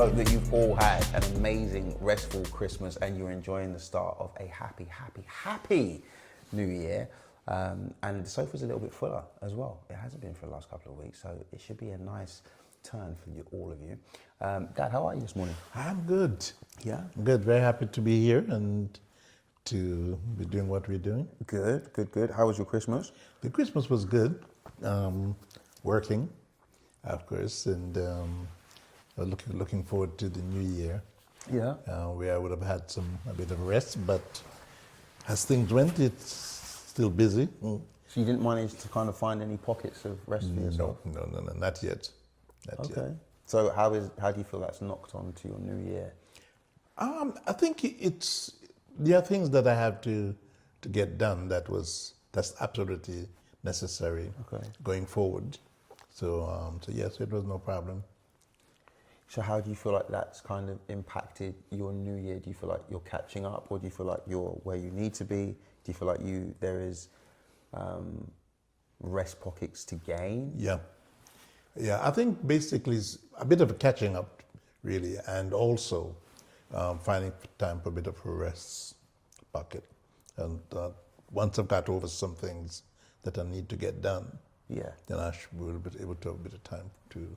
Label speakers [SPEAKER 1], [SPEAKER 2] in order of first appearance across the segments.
[SPEAKER 1] hope that you've all had an amazing, restful Christmas and you're enjoying the start of a happy, happy, happy New Year. And the sofa's a little bit fuller as well. It hasn't been for the last couple of weeks, so it should be a nice turn for you, all of you. Dad, how are you this morning?
[SPEAKER 2] I'm good.
[SPEAKER 1] Yeah?
[SPEAKER 2] I'm good. Very happy to be here and to be doing what we're doing.
[SPEAKER 1] Good, good, good. How was your Christmas?
[SPEAKER 2] The Christmas was good. Working, of course, and looking forward to the new year.
[SPEAKER 1] Yeah.
[SPEAKER 2] Where I would have had a bit of rest, but as things went, it's still busy.
[SPEAKER 1] So you didn't manage to kind of find any pockets of rest for yourself?
[SPEAKER 2] No, not yet. Not
[SPEAKER 1] Okay.
[SPEAKER 2] yet.
[SPEAKER 1] So how do you feel that's knocked on to your new year?
[SPEAKER 2] I think there are things that I have to get done that's absolutely necessary going forward. So yes, it was no problem.
[SPEAKER 1] So how do you feel like that's kind of impacted your new year? Do you feel like you're catching up, or do you feel like you're where you need to be? Do you feel like there is rest pockets to gain?
[SPEAKER 2] Yeah, I think basically it's a bit of a catching up, really, and also finding time for a bit of a rest pocket. And once I've got over some things that I need to get done, then I will be able to have a bit of time to.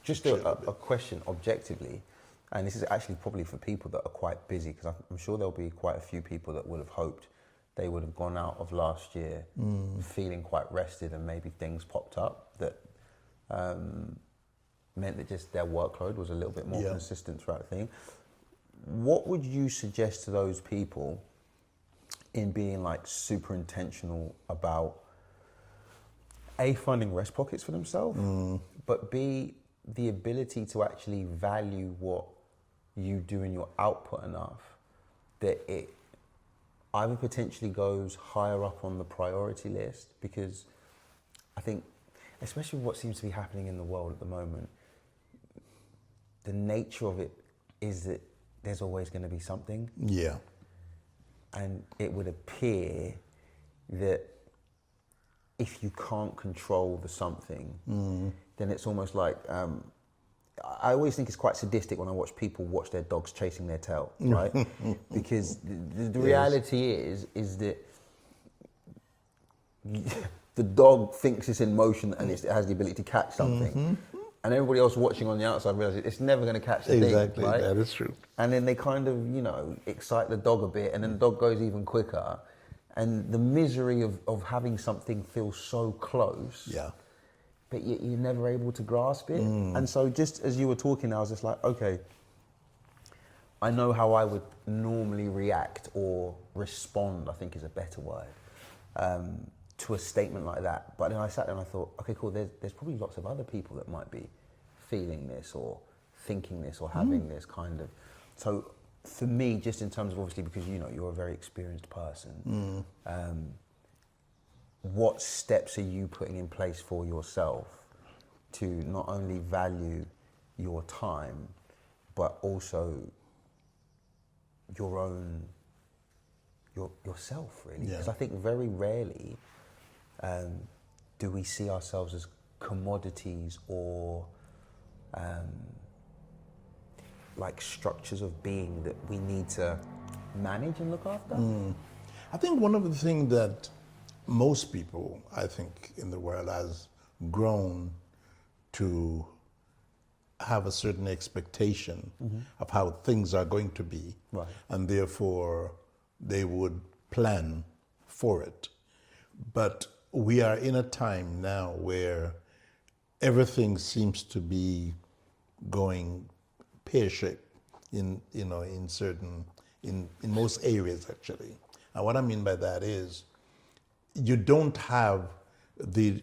[SPEAKER 1] Just a question objectively, and this is actually probably for people that are quite busy, because I'm sure there'll be quite a few people that would have hoped they would have gone out of last year feeling quite rested, and maybe things popped up that meant that just their workload was a little bit more consistent throughout the thing. What would you suggest to those people in being like super intentional about A, finding rest pockets for themselves, but B, the ability to actually value what you do in your output enough that it either potentially goes higher up on the priority list? Because I think, especially with what seems to be happening in the world at the moment, the nature of it is that there's always going to be something.
[SPEAKER 2] Yeah.
[SPEAKER 1] And it would appear that if you can't control the something, then it's almost like, I always think it's quite sadistic when I watch people watch their dogs chasing their tail, right? Because the reality is that the dog thinks it's in motion and it has the ability to catch something. And everybody else watching on the outside realizes it's never going to catch the thing,
[SPEAKER 2] Exactly,
[SPEAKER 1] right?
[SPEAKER 2] that is true.
[SPEAKER 1] And then they kind of, excite the dog a bit, and then the dog goes even quicker. And the misery of having something feel so close, but you're never able to grasp it. And so just as you were talking, I was just like, okay, I know how I would normally react or respond, I think is a better word, to a statement like that. But then I sat there and I thought, okay, cool, there's probably lots of other people that might be feeling this or thinking this or having this kind of. So for me, just in terms of, obviously, because you're a very experienced person, what steps are you putting in place for yourself to not only value your time, but also your own, yourself, really? Because I think very rarely do we see ourselves as commodities or like structures of being that we need to manage and look after.
[SPEAKER 2] I think one of the things that most people, I think, in the world has grown to have a certain expectation of how things are going to be, and therefore they would plan for it. But we are in a time now where everything seems to be going pear-shaped in most areas, actually. And what I mean by that is you don't have the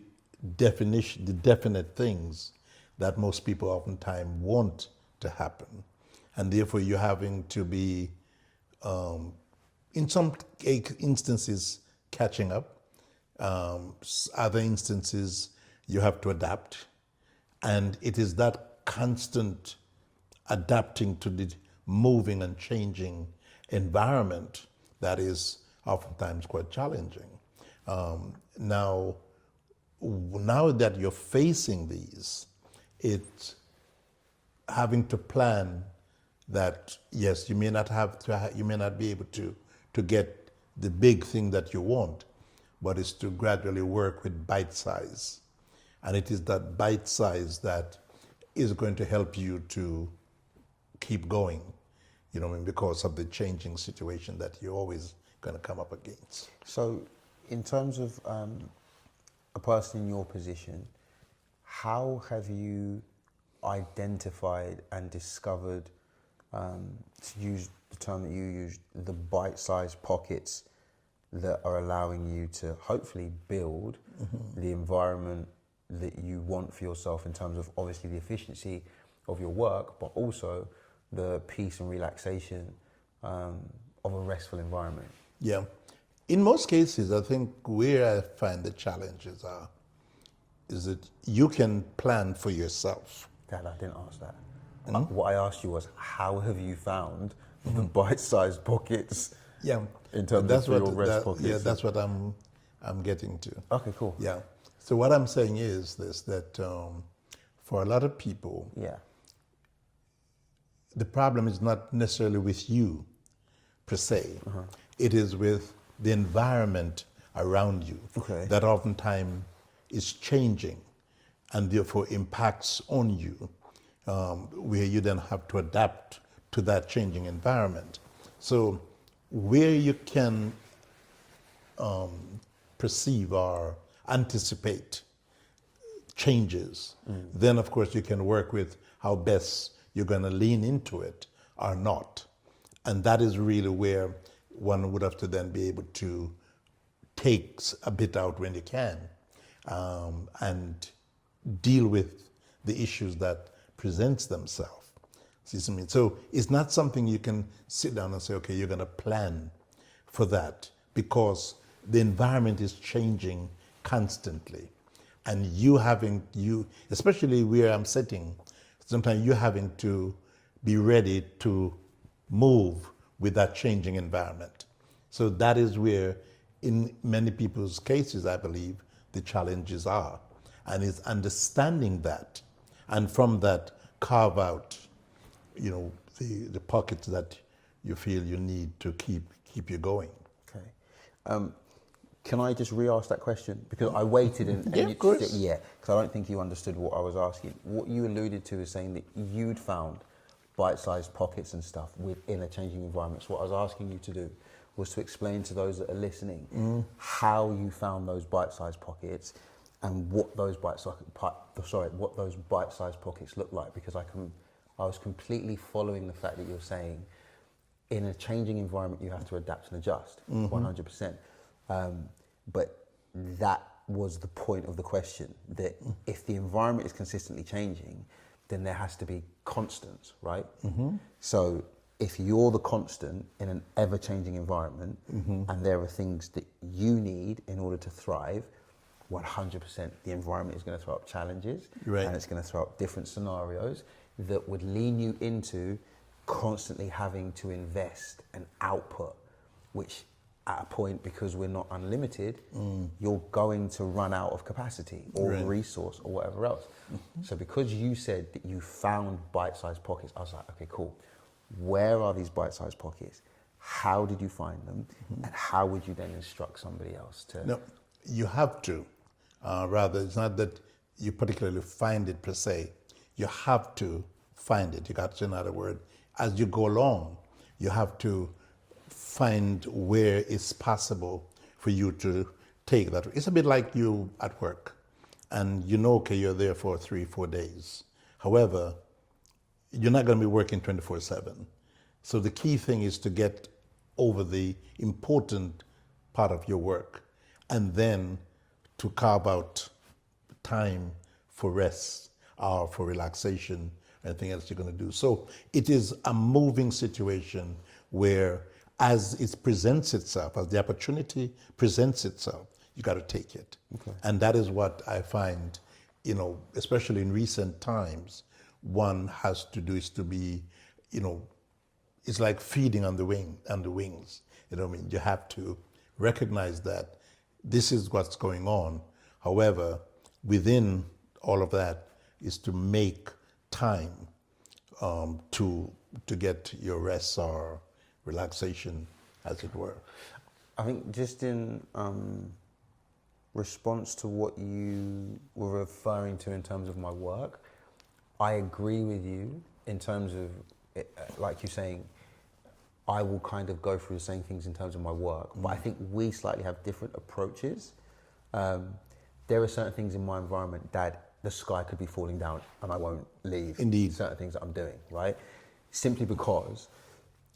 [SPEAKER 2] definite things that most people oftentimes want to happen. And therefore you're having to be, in some instances, catching up. Other instances, you have to adapt. And it is that constant adapting to the moving and changing environment that is oftentimes quite challenging. Now that you're facing these, having to plan that, yes, you may not you may not be able to get the big thing that you want, but it's to gradually work with bite size. And it is that bite size that is going to help you to keep going, you know what I mean, because of the changing situation that you're always going to come up against.
[SPEAKER 1] So, in terms of a person in your position, how have you identified and discovered, to use the term that you used, the bite-sized pockets that are allowing you to hopefully build the environment that you want for yourself in terms of obviously the efficiency of your work, but also the peace and relaxation of a restful environment?
[SPEAKER 2] Yeah. In most cases, I think where I find the challenges are is that you can plan for yourself.
[SPEAKER 1] Dad, I didn't ask that. What I asked you was, how have you found the bite-sized pockets?
[SPEAKER 2] Yeah,
[SPEAKER 1] In terms of your rest pockets.
[SPEAKER 2] Yeah, that's what I'm getting to.
[SPEAKER 1] Okay, cool.
[SPEAKER 2] Yeah. So what I'm saying is this: that for a lot of people,
[SPEAKER 1] Yeah.
[SPEAKER 2] the problem is not necessarily with you, per se. It is with the environment around you that oftentimes is changing and therefore impacts on you, where you then have to adapt to that changing environment. So where you can perceive or anticipate changes, then of course you can work with how best you're going to lean into it or not. And that is really where one would have to then be able to take a bit out when you can, and deal with the issues that presents themselves. See what I mean? So it's not something you can sit down and say, okay, you're going to plan for that, because the environment is changing constantly. And especially where I'm sitting, sometimes you're having to be ready to move with that changing environment. So that is where, in many people's cases, I believe, the challenges are. And it's understanding that, and from that, carve out, the pockets that you feel you need to keep you going.
[SPEAKER 1] Okay. Can I just re-ask that question? Because I waited and
[SPEAKER 2] of course.
[SPEAKER 1] Yeah, because I don't think you understood what I was asking. What you alluded to is saying that you'd found bite-sized pockets and stuff within a changing environment. So what I was asking you to do was to explain to those that are listening how you found those bite-sized pockets and what those bite-sized pockets look like. Because I was completely following the fact that you're saying in a changing environment you have to adapt and adjust 100%. But that was the point of the question, that if the environment is consistently changing, then there has to be constants, right? So if you're the constant in an ever-changing environment, and there are things that you need in order to thrive, 100% the environment is going to throw up challenges, and it's going to throw up different scenarios that would lean you into constantly having to invest and output, which at a point, because we're not unlimited, you're going to run out of capacity or resource or whatever else. So because you said that you found bite-sized pockets, I was like, okay, cool. Where are these bite-sized pockets? How did you find them? And how would you then instruct somebody else to?
[SPEAKER 2] No, you have to. Rather, it's not that you particularly find it per se. You have to find it. You got to, in other words, as you go along, you have to find where it's possible for you to take that. It's a bit like you at work, and okay, you're there for 3-4 days. However, you're not going to be working 24/7. So the key thing is to get over the important part of your work, and then to carve out time for rest or for relaxation, anything else you're going to do. So it is a moving situation where, as it presents itself, as the opportunity presents itself, you got to take it. And that is what I find, especially in recent times, one has to do is to be, it's like feeding on the wings. You have to recognize that this is what's going on. However, within all of that is to make time to get your rest or relaxation, as it were.
[SPEAKER 1] I think just in response to what you were referring to in terms of my work, I agree with you in terms of, like you're saying, I will kind of go through the same things in terms of my work, but I think we slightly have different approaches. There are certain things in my environment that the sky could be falling down and I won't leave.
[SPEAKER 2] Indeed.
[SPEAKER 1] Certain things that I'm doing, right? Simply because,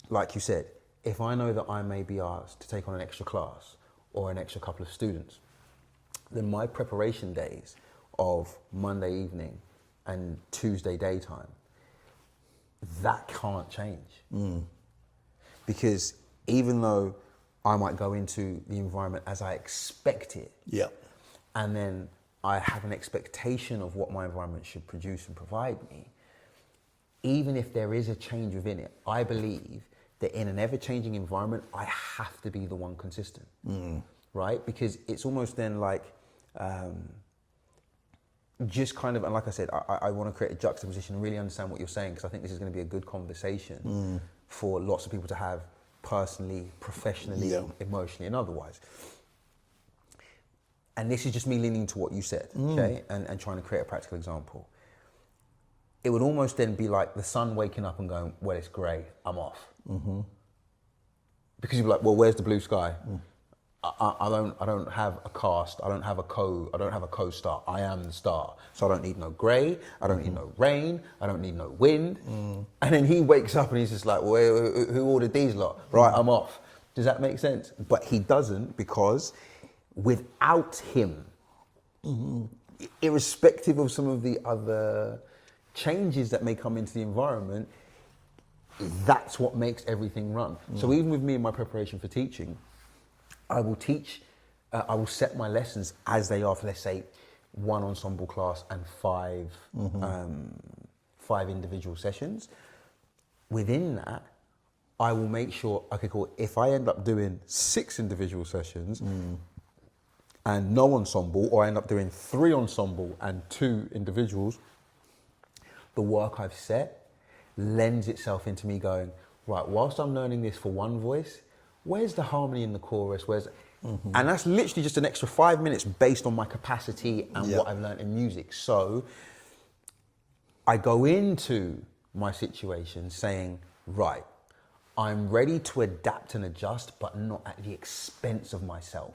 [SPEAKER 1] like you said, if I know that I may be asked to take on an extra class or an extra couple of students, then my preparation days of Monday evening and Tuesday daytime, that can't change. Because even though I might go into the environment as I expect it,
[SPEAKER 2] Yeah.
[SPEAKER 1] and then I have an expectation of what my environment should produce and provide me, even if there is a change within it, I believe that in an ever-changing environment, I have to be the one consistent, right? Because it's almost then like, just kind of, and like I said, I want to create a juxtaposition and really understand what you're saying, because I think this is going to be a good conversation for lots of people to have personally, professionally, emotionally, and otherwise. And this is just me leaning to what you said, okay? And trying to create a practical example. It would almost then be like the sun waking up and going, well, it's grey, I'm off. Because you'd be like, well, where's the blue sky? I don't have a cast, I don't have a co-star, I am the star. So I don't need no grey, I don't need no rain, I don't need no wind. And then he wakes up and he's just like, well, who ordered these lot? Right, I'm off. Does that make sense? But he doesn't, because without him, irrespective of some of the other changes that may come into the environment, that's what makes everything run. So even with me in my preparation for teaching, I will teach, I will set my lessons as they are for, let's say, one ensemble class and five individual sessions. Within that, I will make sure, okay, cool, if I end up doing 6 individual sessions and no ensemble, or I end up doing 3 ensemble and 2 individuals, the work I've set lends itself into me going, right, whilst I'm learning this for one voice, where's the harmony in the chorus? And that's literally just an extra 5 minutes based on my capacity and what I've learned in music. So I go into my situation saying, right, I'm ready to adapt and adjust, but not at the expense of myself.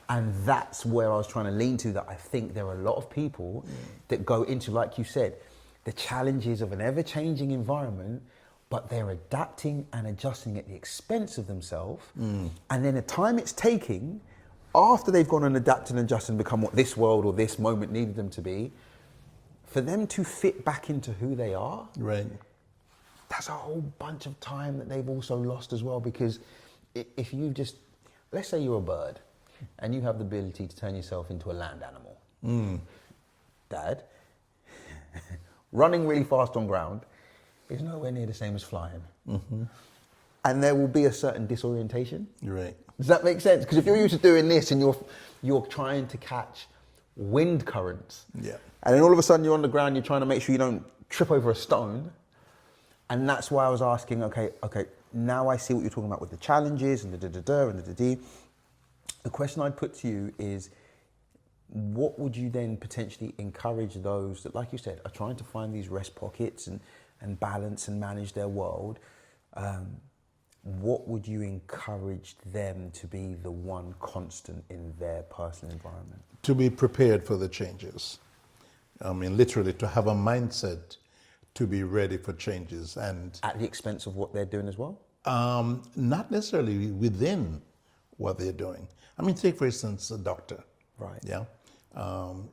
[SPEAKER 1] And that's where I was trying to lean to, that I think there are a lot of people that go into, like you said, the challenges of an ever-changing environment, but they're adapting and adjusting at the expense of themselves. And then the time it's taking, after they've gone and adapted and adjusted and become what this world or this moment needed them to be, for them to fit back into who they are,
[SPEAKER 2] Right.
[SPEAKER 1] that's a whole bunch of time that they've also lost as well. Because if you just, let's say you're a bird and you have the ability to turn yourself into a land animal. Dad, running really fast on ground is nowhere near the same as flying. And there will be a certain disorientation.
[SPEAKER 2] Right.
[SPEAKER 1] Does that make sense? Because if you're used to doing this and you're trying to catch wind currents, and then all of a sudden you're on the ground, you're trying to make sure you don't trip over a stone. And that's why I was asking, okay, now I see what you're talking about with the challenges and the da-da-da and the da-dee. The question I'd put to you is, what would you then potentially encourage those that, like you said, are trying to find these rest pockets and balance and manage their world? What would you encourage them to be the one constant in their personal environment?
[SPEAKER 2] To be prepared for the changes. I mean, literally, to have a mindset to be ready for changes. And
[SPEAKER 1] at the expense of what they're doing as well?
[SPEAKER 2] Not necessarily within what they're doing. I mean, take, for instance, a doctor.
[SPEAKER 1] Right.
[SPEAKER 2] Yeah.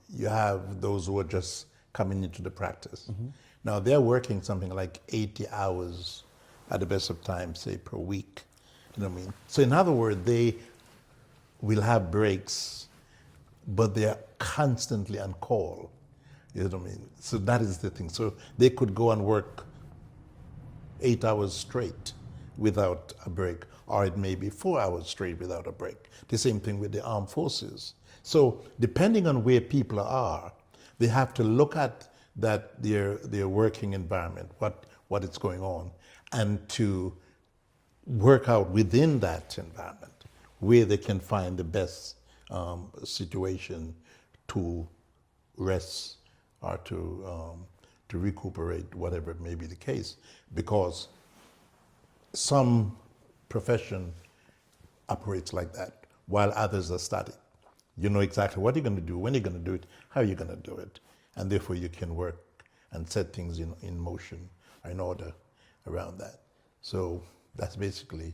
[SPEAKER 2] You have those who are just coming into the practice. Now, they're working something like 80 hours at the best of times, say, per week. You know what I mean? So in other words, they will have breaks, but they're constantly on call. You know what I mean? So that is the thing. So they could go and work 8 hours straight without a break, or it may be 4 hours straight without a break. The same thing with the armed forces. So depending on where people are, they have to look at that their working environment. what is going on, and to work out within that environment where they can find the best situation to rest or to recuperate, whatever may be the case. Because some profession operates like that, while others are static. You know exactly what you're going to do, when you're going to do it, how you're going to do it, and therefore you can work and set things in motion, in order around that. So that's basically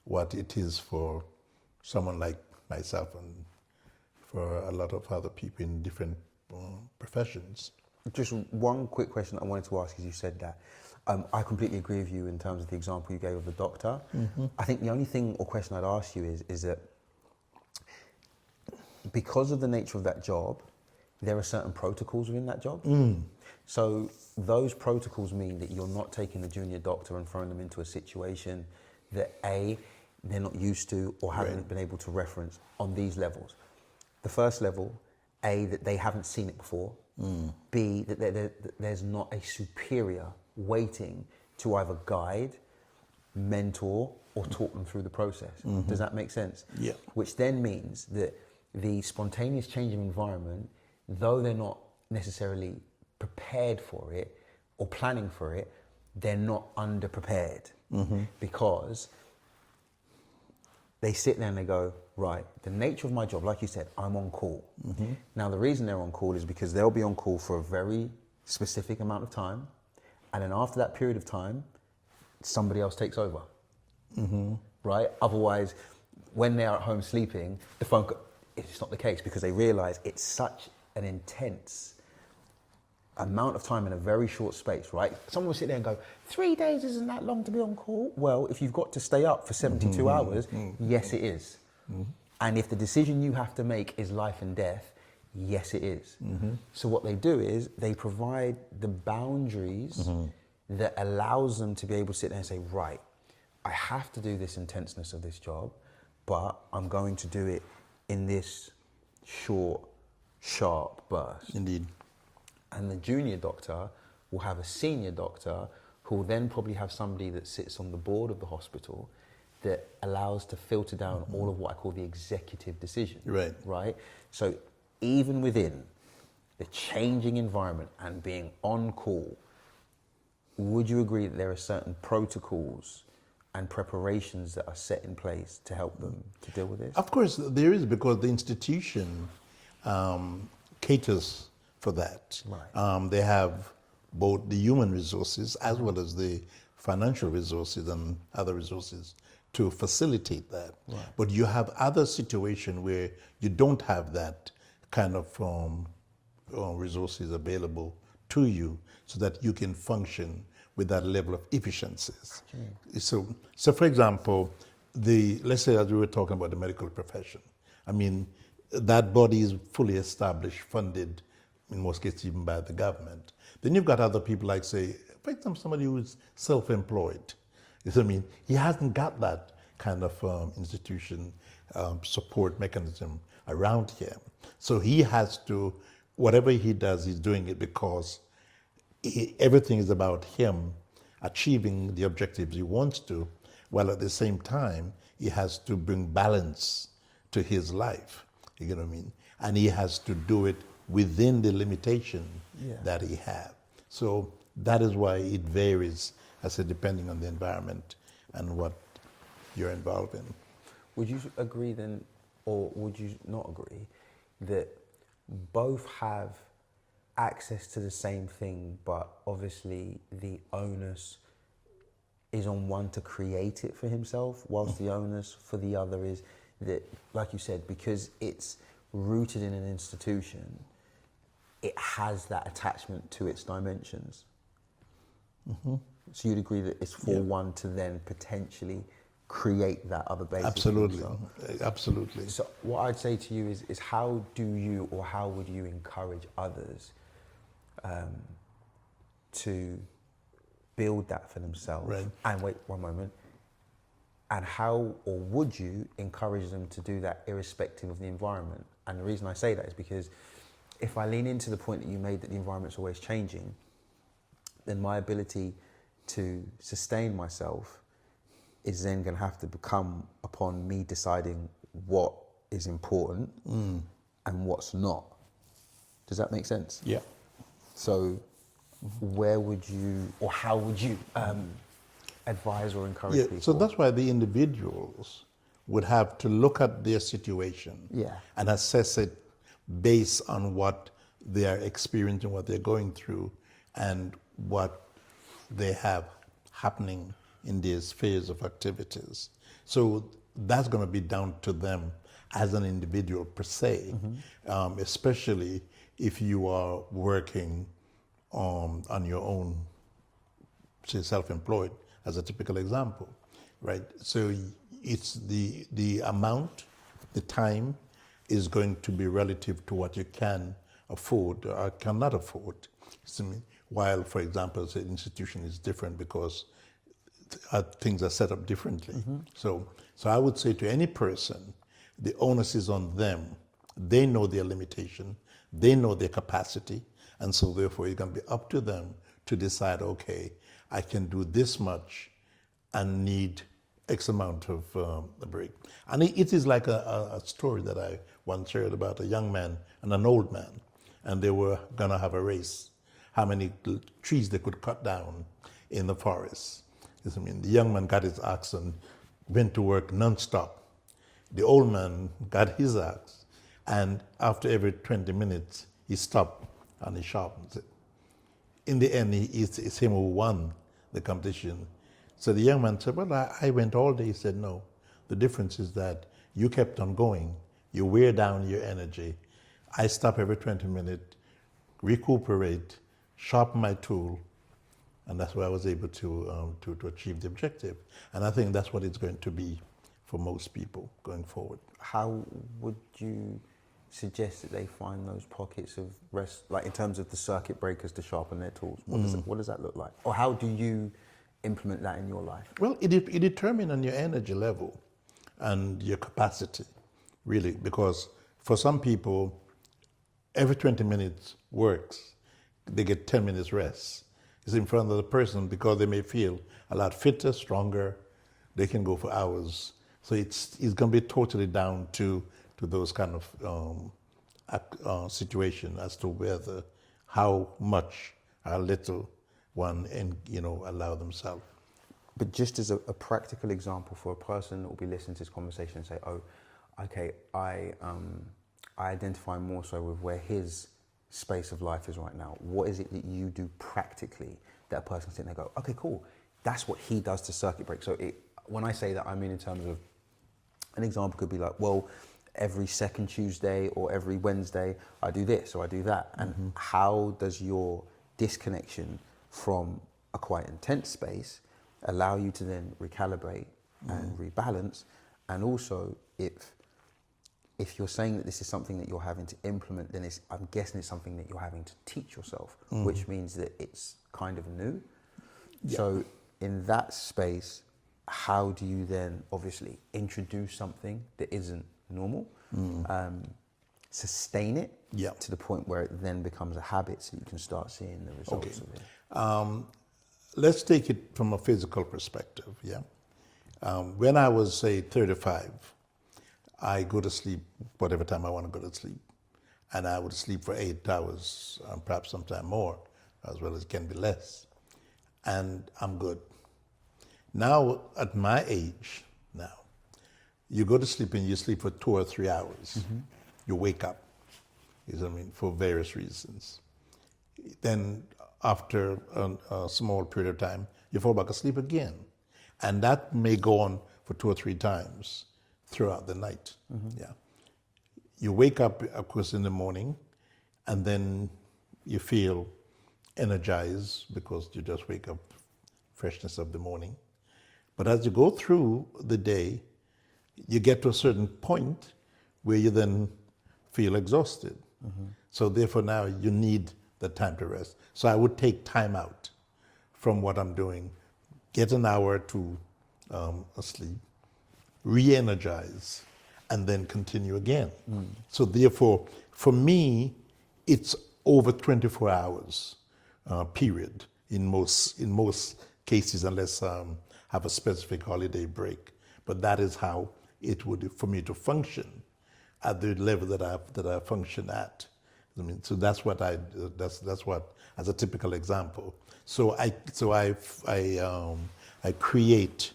[SPEAKER 2] what it is for someone like myself and for a lot of other people in different professions.
[SPEAKER 1] Just one quick question I wanted to ask, as you said that. I completely agree with you in terms of the example you gave of the doctor. Mm-hmm. I think the only thing or question I'd ask you is that because of the nature of that job, there are certain protocols within that job. So those protocols mean that you're not taking the junior doctor and throwing them into a situation that A, they're not used to or haven't been able to reference on these levels. The first level, A, that they haven't seen it before. B, that there's not a superior waiting to either guide, mentor, or talk them through the process. Mm-hmm. Does that make sense?
[SPEAKER 2] Yeah.
[SPEAKER 1] Which then means that the spontaneous change of environment, though they're not necessarily prepared for it or planning for it, they're not underprepared. Mm-hmm. Because they sit there and they go, right, the nature of my job, like you said, I'm on call. Mm-hmm. Now, the reason they're on call is because they'll be on call for a very specific amount of time. And then after that period of time, somebody else takes over. Mm-hmm. Right? Otherwise, when they're at home sleeping, the phone, it's not the case because they realize it's such an intense amount of time in a very short space, right? Someone will sit there and go, 3 days isn't that long to be on call. Well, if you've got to stay up for 72 hours, yes, it is. And if the decision you have to make is life and death, yes, it is. So what they do is they provide the boundaries that allows them to be able to sit there and say, right, I have to do this intenseness of this job, but I'm going to do it in this short, sharp burst.
[SPEAKER 2] Indeed.
[SPEAKER 1] And the junior doctor will have a senior doctor who will then probably have somebody that sits on the board of the hospital that allows to filter down all of what I call the executive decision.
[SPEAKER 2] Right.
[SPEAKER 1] Right? So even within the changing environment and being on call, would you agree that there are certain protocols and preparations that are set in place to help them to deal with this?
[SPEAKER 2] Of course, there is, because the institution caters for that.
[SPEAKER 1] Right.
[SPEAKER 2] They have both the human resources as well as the financial resources and other resources to facilitate that. Right. But you have other situations where you don't have that kind of resources available to you so that you can function with that level of efficiencies. So for example, let's say as we were talking about the medical profession, I mean, that body is fully established, funded, in most cases even by the government. Then you've got other people like, say, for example, somebody who's self-employed. You know what I mean? He hasn't got that kind of institution support mechanism around him. So he has to, whatever he does, he's doing it because everything is about him achieving the objectives he wants to, while at the same time, he has to bring balance to his life. You know what I mean? And he has to do it within the limitation that he has. So that is why it varies, I said, depending on the environment and what you're involved in.
[SPEAKER 1] Would you agree then, or would you not agree, that both have access to the same thing, but obviously the onus is on one to create it for himself, whilst the onus for the other is that, like you said, because it's rooted in an institution, it has that attachment to its dimensions. So you'd agree that it's for one to then potentially create that other basis.
[SPEAKER 2] Absolutely, absolutely.
[SPEAKER 1] So what I'd say to you is how do you, or how would you encourage others to build that for themselves?
[SPEAKER 2] Right.
[SPEAKER 1] And wait one moment. And how, or would you encourage them to do that irrespective of the environment? And the reason I say that is because if I lean into the point that you made that the environment's always changing, then my ability to sustain myself is then going to have to become upon me deciding what is important and what's not. Does that make sense?
[SPEAKER 2] Yeah.
[SPEAKER 1] So where would you, or how would you advise or encourage people?
[SPEAKER 2] So that's why the individuals would have to look at their situation and assess it based on what they are experiencing, what they're going through, and what they have happening in their spheres of activities. So that's going to be down to them as an individual per se, especially if you are working on your own, say self-employed, as a typical example, right? So it's the amount, the time is going to be relative to what you can afford or cannot afford. While, for example, the institution is different because things are set up differently. So I would say to any person, the onus is on them. They know their limitation, they know their capacity, and so therefore it's going to be up to them to decide, okay, I can do this much and need X amount of a break. And it is like a story that I once heard about a young man and an old man, and they were going to have a race, how many trees they could cut down in the forest. I mean, the young man got his axe and went to work nonstop. The old man got his axe, and after every 20 minutes, he stopped and he sharpened it. In the end, it's him who won the competition. So the young man said, well, I went all day. He said, no, the difference is that you kept on going. You wear down your energy. I stop every 20 minutes, recuperate, sharpen my tool, and that's why I was able to achieve the objective. And I think that's what it's going to be for most people going forward.
[SPEAKER 1] How would you suggest that they find those pockets of rest, like in terms of the circuit breakers to sharpen their tools? What does that look like? Or how do you implement that in your life?
[SPEAKER 2] Well, it determines on your energy level and your capacity, really, because for some people, every 20 minutes works. They get 10 minutes rest. It's in front of the person because they may feel a lot fitter, stronger. They can go for hours. So it's going to be totally down to those kind of situation as to whether, how much, how little one allow themselves.
[SPEAKER 1] But just as a practical example for a person that will be listening to this conversation and say, oh, okay, I identify more so with where his space of life is right now. What is it that you do practically that a person can sit there and go, okay, cool, that's what he does to circuit break. So when I say that, I mean in terms of, an example could be like, well, every second Tuesday or every Wednesday, I do this or I do that. And how does your disconnection from a quite intense space allow you to then recalibrate and rebalance? And also, if you're saying that this is something that you're having to implement, then I'm guessing it's something that you're having to teach yourself, which means that it's kind of new. Yeah. So in that space, how do you then obviously introduce something that isn't normal, sustain it to the point where it then becomes a habit so you can start seeing the results of it?
[SPEAKER 2] Let's take it from a physical perspective, when I was, say, 35, I go to sleep whatever time I want to go to sleep. And I would sleep for 8 hours, perhaps sometime more, as well as it can be less. And I'm good. Now, at my age now, you go to sleep and you sleep for 2 or 3 hours. You wake up, for various reasons. Then after a small period of time, you fall back asleep again. And that may go on for 2 or 3 times throughout the night. You wake up, of course, in the morning, and then you feel energized because you just wake up, freshness of the morning. But as you go through the day, you get to a certain point where you then feel exhausted. So therefore now you need the time to rest. So I would take time out from what I'm doing, get an hour or two asleep, re-energize, and then continue again. So therefore, for me, it's over 24 hours period in most cases unless have a specific holiday break. But that is how it would for me to function at the level that I function at. I mean, so that's what that's what as a typical example. So I create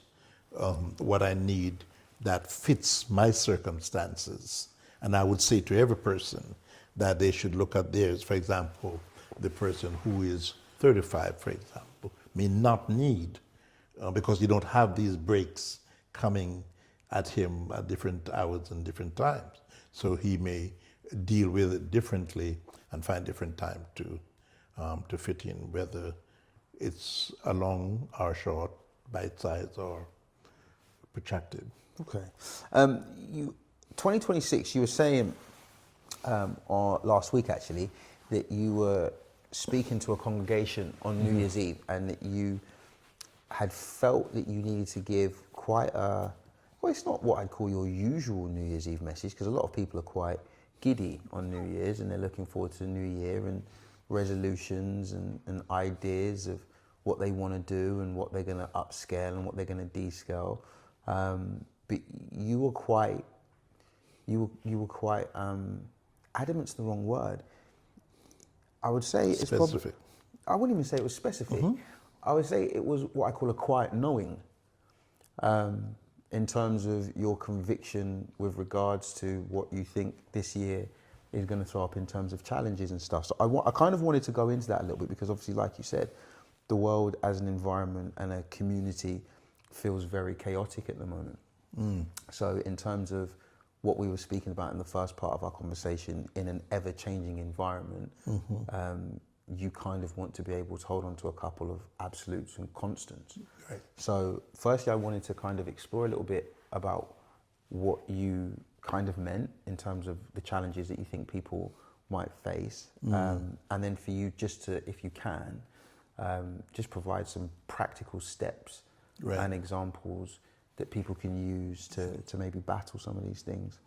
[SPEAKER 2] what I need that fits my circumstances, and I would say to every person that they should look at theirs. For example, the person who is 35, for example, may not need because you don't have these breaks coming at him at different hours and different times. So he may deal with it differently and find different time to fit in, whether it's a long or short, bite-sized or protracted.
[SPEAKER 1] Okay. 2026, you were saying or last week actually, that you were speaking to a congregation on New Year's Eve and that you had felt that you needed to give quite a, well, it's not what I'd call your usual New Year's Eve message, because a lot of people are quite giddy on New Year's and they're looking forward to the new year and resolutions and ideas of what they want to do and what they're going to upscale and what they're going to descale. But you were quite adamant's the wrong word. I would say it's
[SPEAKER 2] specific.
[SPEAKER 1] I wouldn't even say it was specific. I would say it was what I call a quiet knowing, in terms of your conviction with regards to what you think this year is going to throw up in terms of challenges and stuff. So I kind of wanted to go into that a little bit because obviously, like you said, the world as an environment and a community feels very chaotic at the moment. So in terms of what we were speaking about in the first part of our conversation, in an ever-changing environment, you kind of want to be able to hold on to a couple of absolutes and constants.
[SPEAKER 2] Right.
[SPEAKER 1] So firstly, I wanted to kind of explore a little bit about what you kind of meant in terms of the challenges that you think people might face. And then for you just to, if you can, just provide some practical steps and examples that people can use to maybe battle some of these things.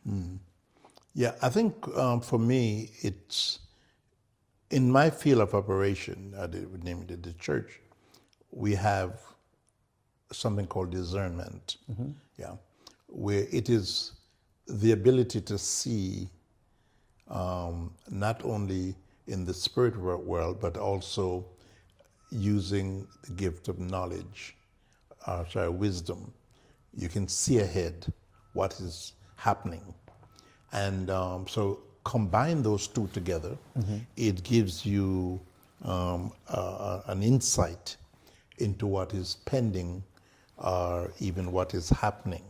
[SPEAKER 2] Yeah, I think for me, it's in my field of operation, namely the church, we have something called discernment. Yeah, where it is the ability to see not only in the spirit world, but also using the gift of knowledge, wisdom. You can see ahead what is happening. And so combine those two together, it gives you an insight into what is pending or even what is happening.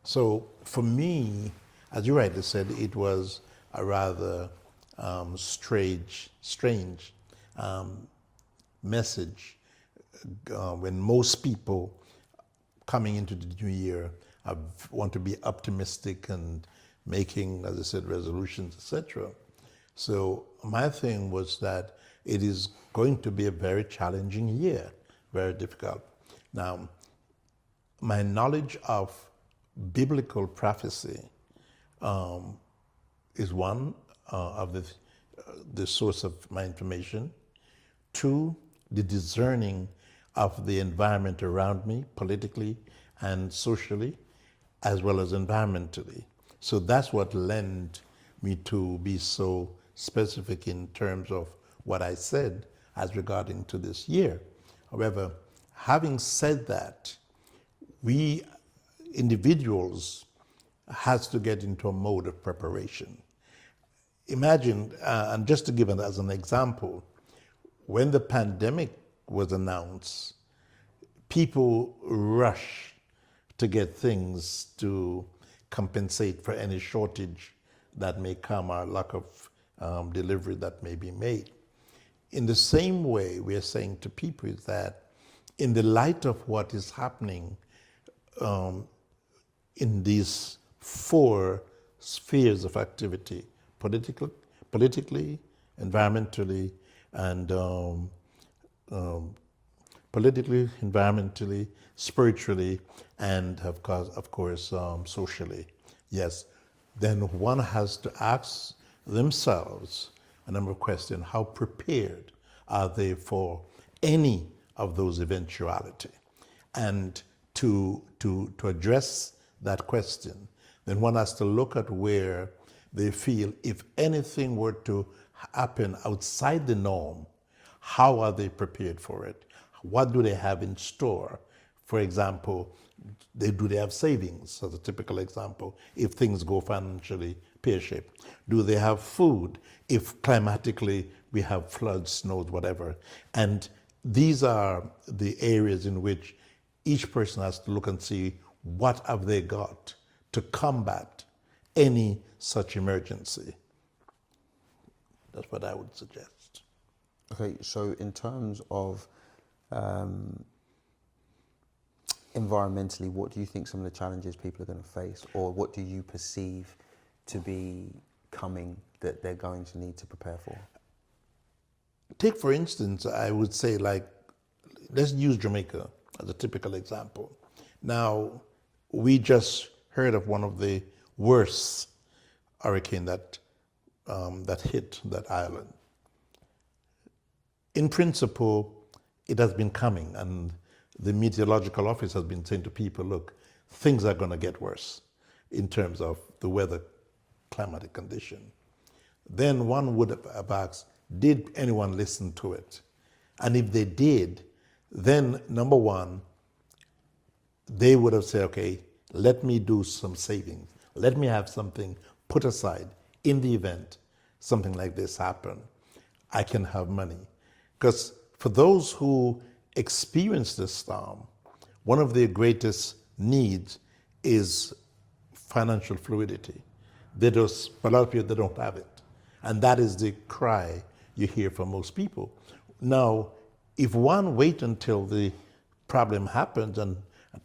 [SPEAKER 2] So for me, as you rightly said, it was a rather strange message when most people coming into the new year want to be optimistic and making, as I said, resolutions, etc. So my thing was that it is going to be a very challenging year, very difficult. Now, my knowledge of biblical prophecy is one of the source of my information. Two, the discerning of the environment around me, politically and socially, as well as environmentally. So that's what led me to be so specific in terms of what I said as regarding to this year. However, having said that, we individuals has to get into a mode of preparation. Imagine, and just to give it as an example, when the pandemic was announced, people rushed to get things to compensate for any shortage that may come or lack of delivery that may be made. In the same way, we are saying to people is that in the light of what is happening in these four spheres of activity, politically, environmentally, and politically, environmentally, spiritually, and of course, socially. Yes, then one has to ask themselves a number of questions. How prepared are they for any of those eventuality. And to address that question, then one has to look at where they feel if anything were to happen outside the norm, how are they prepared for it? What do they have in store? For example, do they have savings, as a typical example, if things go financially pear-shaped? Do they have food if climatically we have floods, snows, whatever? And these are the areas in which each person has to look and see what have they got to combat any such emergency. That's what I would suggest.
[SPEAKER 1] Okay, so in terms of environmentally, what do you think some of the challenges people are going to face, or what do you perceive to be coming that they're going to need to prepare for?
[SPEAKER 2] Take, for instance, I would say, like, let's use Jamaica as a typical example. Now, we just heard of one of the worst hurricane that hit that island. In principle, it has been coming, and the meteorological office has been saying to people, look, things are going to get worse in terms of the weather climatic condition. Then one would have asked, did anyone listen to it? And if they did, then number one, they would have said, okay, let me do some savings. Let me have something put aside in the event something like this happen. I can have money. Because for those who experience this storm, one of their greatest needs is financial fluidity. But a lot of people, they don't have it. And that is the cry you hear from most people. Now, if one wait until the problem happens and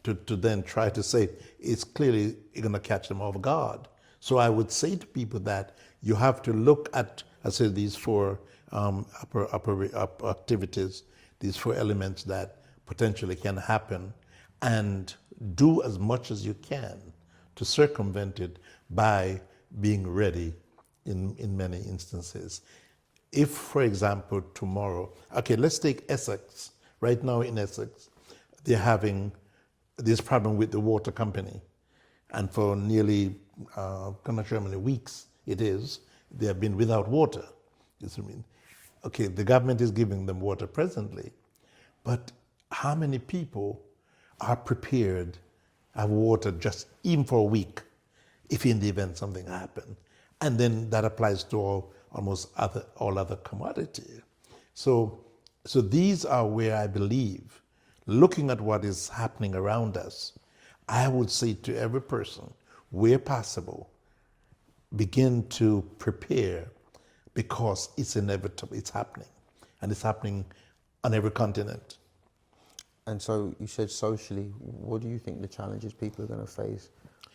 [SPEAKER 2] to then try to say, it's clearly going to catch them off guard. So I would say to people that you have to look at, I said, these four upper activities, these four elements that potentially can happen, and do as much as you can to circumvent it by being ready in many instances. If, for example, tomorrow, okay, let's take Essex. Right now in Essex, they're having this problem with the water company. And for nearly, I'm not sure how many weeks it is, they have been without water. You see what I mean? Okay, the government is giving them water presently, but how many people are prepared to have water just even for a week if in the event something happened? And then that applies to almost all other commodity. So these are where I believe, looking at what is happening around us, I would say to every person, where possible, begin to prepare, because it's inevitable, it's happening. And it's happening on every continent.
[SPEAKER 1] And so you said socially, what do you think the challenges people are going to face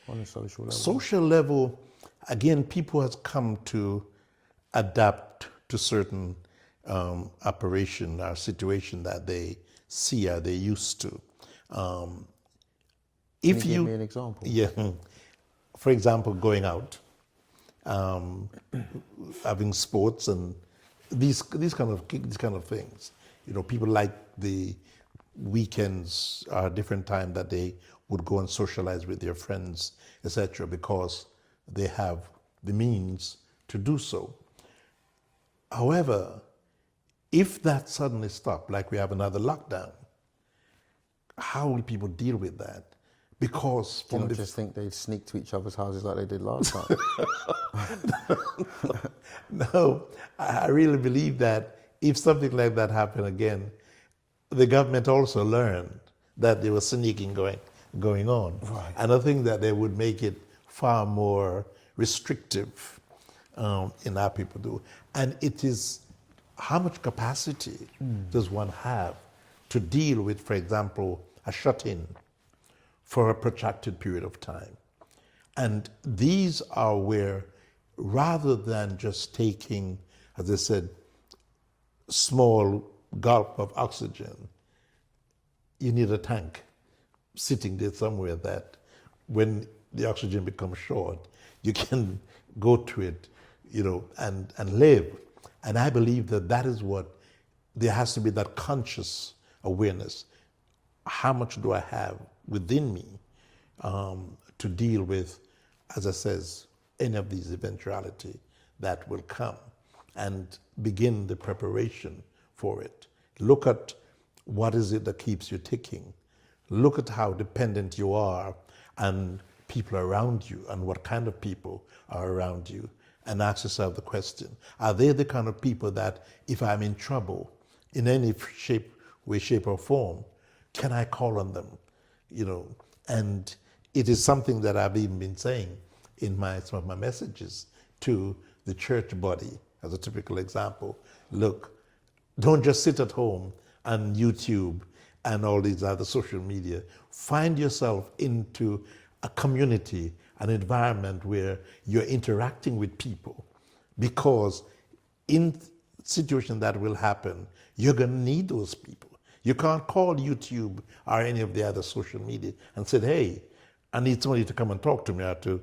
[SPEAKER 1] on a social level?
[SPEAKER 2] Social level, again, people has come to adapt to certain operation or situation that they see or they're used to.
[SPEAKER 1] Can you give me an example?
[SPEAKER 2] Yeah. For example, going out, having sports and these kind of things. You know, people like the weekends are a different time that they would go and socialize with their friends, etc., because they have the means to do so. However, if that suddenly stopped, like we have another lockdown, how will people deal with that? Because
[SPEAKER 1] Do you not just think they'd sneak to each other's houses like they did last time?
[SPEAKER 2] No, I really believe that if something like that happened again, the government also learned that there was sneaking going on.
[SPEAKER 1] Right.
[SPEAKER 2] And I think that they would make it far more restrictive in how people do. And it is, how much capacity does one have to deal with, for example, a shut-in for a protracted period of time? And these are where, rather than just taking, as I said, small gulp of oxygen, you need a tank sitting there somewhere that when the oxygen becomes short, you can go to it, you know, and live. And I believe that that is what, there has to be that conscious awareness. How much do I have within me to deal with, as I says, any of these eventuality that will come, and begin the preparation for it. Look at what is it that keeps you ticking. Look at how dependent you are and people around you, and what kind of people are around you, and ask yourself the question, are they the kind of people that if I'm in trouble in any way, shape or form, can I call on them? And it is something that I've even been saying in some of my messages to the church body, as a typical example. Look, don't just sit at home and YouTube and all these other social media. Find yourself into a community, an environment where you're interacting with people, because in situations that will happen, you're going to need those people. You can't call YouTube or any of the other social media and say, hey, I need somebody to come and talk to me, or to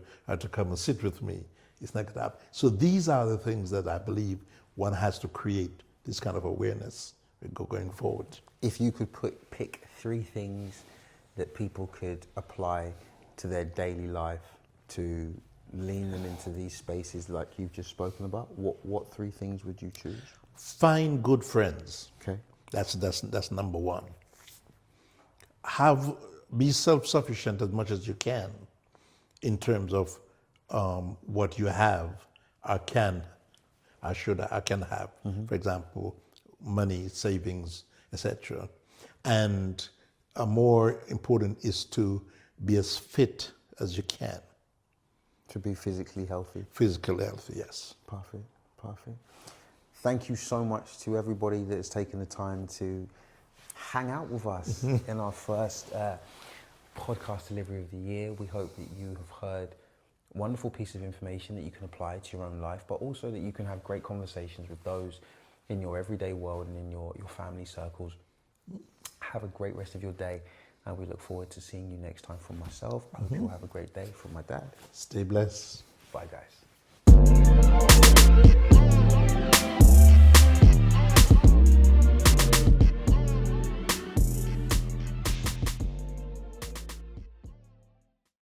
[SPEAKER 2] come and sit with me. It's not going to happen. So these are the things that I believe one has to create, this kind of awareness going forward.
[SPEAKER 1] If you could pick 3 things that people could apply to their daily life to lean them into these spaces like you've just spoken about, what 3 things would you choose?
[SPEAKER 2] Find good friends.
[SPEAKER 1] Okay.
[SPEAKER 2] That's number 1. Be self-sufficient as much as you can in terms of what you have or can have. Mm-hmm. For example, money, savings, etc. And more important is to be as fit as you can.
[SPEAKER 1] To be physically healthy?
[SPEAKER 2] Physically healthy, yes.
[SPEAKER 1] Perfect. Thank you so much to everybody that has taken the time to hang out with us in our first podcast delivery of the year. We hope that you have heard a wonderful piece of information that you can apply to your own life, but also that you can have great conversations with those in your everyday world and in your family circles. Have a great rest of your day, and we look forward to seeing you next time. From myself, I hope you'll have a great day. From my dad,
[SPEAKER 2] stay blessed.
[SPEAKER 1] Bye, guys.